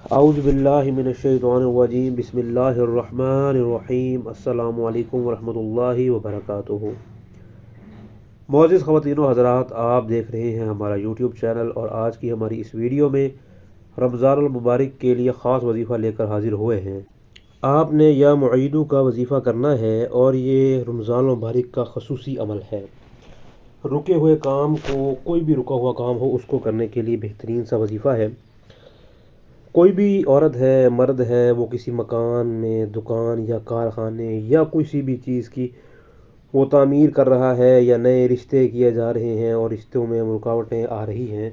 اعوذ باللہ من الشیطان الرجیم بسم اللہ الرحمن الرحیم السلام علیکم ورحمۃ اللہ وبرکاتہ۔ معزز خواتین و حضرات، آپ دیکھ رہے ہیں ہمارا یوٹیوب چینل، اور آج کی ہماری اس ویڈیو میں رمضان المبارک کے لیے خاص وظیفہ لے کر حاضر ہوئے ہیں۔ آپ نے یا معیدو کا وظیفہ کرنا ہے، اور یہ رمضان المبارک کا خصوصی عمل ہے۔ رکے ہوئے کام کو، کوئی بھی رکا ہوا کام ہو، اس کو کرنے کے لیے بہترین سا وظیفہ ہے۔ کوئی بھی عورت ہے، مرد ہے، وہ کسی مکان میں، دکان یا کارخانے یا کسی بھی چیز کی وہ تعمیر کر رہا ہے، یا نئے رشتے کیے جا رہے ہیں اور رشتوں میں رکاوٹیں آ رہی ہیں،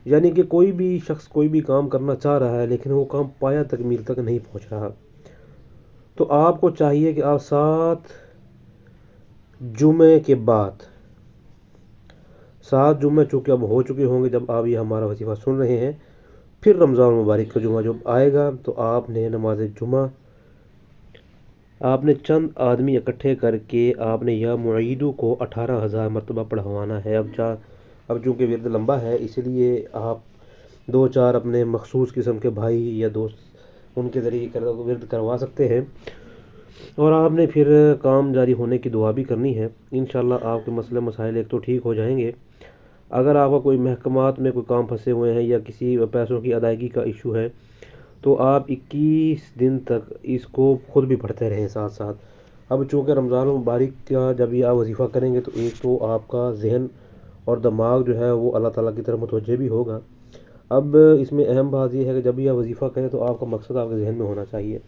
یعنی کہ کوئی بھی شخص کوئی بھی کام کرنا چاہ رہا ہے لیکن وہ کام پایا تکمیل تک نہیں پہنچ رہا، تو آپ کو چاہیے کہ آپ 7 جمعے چونکہ اب ہو چکے ہوں گے جب آپ یہ ہمارا وظیفہ سن رہے ہیں، پھر رمضان المبارک کا جمعہ جب آئے گا تو آپ نے نماز جمعہ، آپ نے چند آدمی اکٹھے کر کے آپ نے یا معیدو کو 18,000 مرتبہ پڑھوانا ہے۔ اب چونکہ ورد لمبا ہے، اس لیے آپ 2-4 اپنے مخصوص قسم کے بھائی یا دوست ان کے ذریعے ورد کروا سکتے ہیں، اور آپ نے پھر کام جاری ہونے کی دعا بھی کرنی ہے۔ انشاءاللہ آپ کے مسئلے مسائل ایک تو ٹھیک ہو جائیں گے۔ اگر آپ کا کوئی محکمات میں کوئی کام پھنسے ہوئے ہیں یا کسی پیسوں کی ادائیگی کا ایشو ہے، تو آپ 21 دن تک اس کو خود بھی پڑھتے رہیں ساتھ ساتھ۔ اب چونکہ رمضان المبارک کا جب یہ آپ وظیفہ کریں گے تو ایک تو آپ کا ذہن اور دماغ جو ہے وہ اللہ تعالیٰ کی طرف متوجہ بھی ہوگا۔ اب اس میں اہم بات یہ ہے کہ جب یہ وظیفہ کریں تو آپ کا مقصد آپ کے ذہن میں ہونا چاہیے۔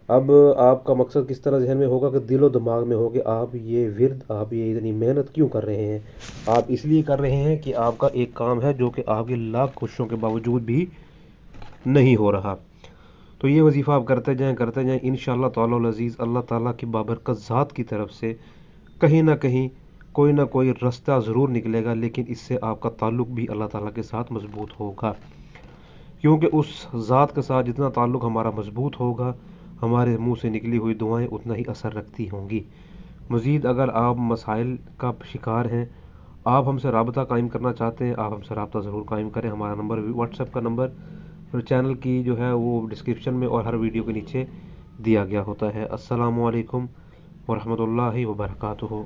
اب آپ کا مقصد کس طرح ذہن میں ہوگا کہ دل و دماغ میں ہو کہ آپ یہ ورد، آپ یہ اتنی محنت کیوں کر رہے ہیں؟ آپ اس لیے کر رہے ہیں کہ آپ کا ایک کام ہے جو کہ آپ کے لاکھ کوششوں کے باوجود بھی نہیں ہو رہا۔ تو یہ وظیفہ آپ کرتے جائیں انشاءاللہ تعالی العزیز اللہ تعالیٰ کی بابرکت ذات کی طرف سے کہیں نہ کہیں کوئی نہ کوئی رستہ ضرور نکلے گا، لیکن اس سے آپ کا تعلق بھی اللہ تعالیٰ کے ساتھ مضبوط ہوگا، کیونکہ اس ذات کے ساتھ جتنا تعلق ہمارا مضبوط ہوگا، ہمارے منہ سے نکلی ہوئی دعائیں اتنا ہی اثر رکھتی ہوں گی۔ مزید اگر آپ مسائل کا شکار ہیں، آپ ہم سے رابطہ قائم کرنا چاہتے ہیں، آپ ہم سے رابطہ ضرور قائم کریں۔ ہمارا نمبر واٹس ایپ کا نمبر چینل کی جو ہے وہ ڈسکرپشن میں اور ہر ویڈیو کے نیچے دیا گیا ہوتا ہے۔ السلام علیکم ورحمۃ اللہ وبرکاتہ۔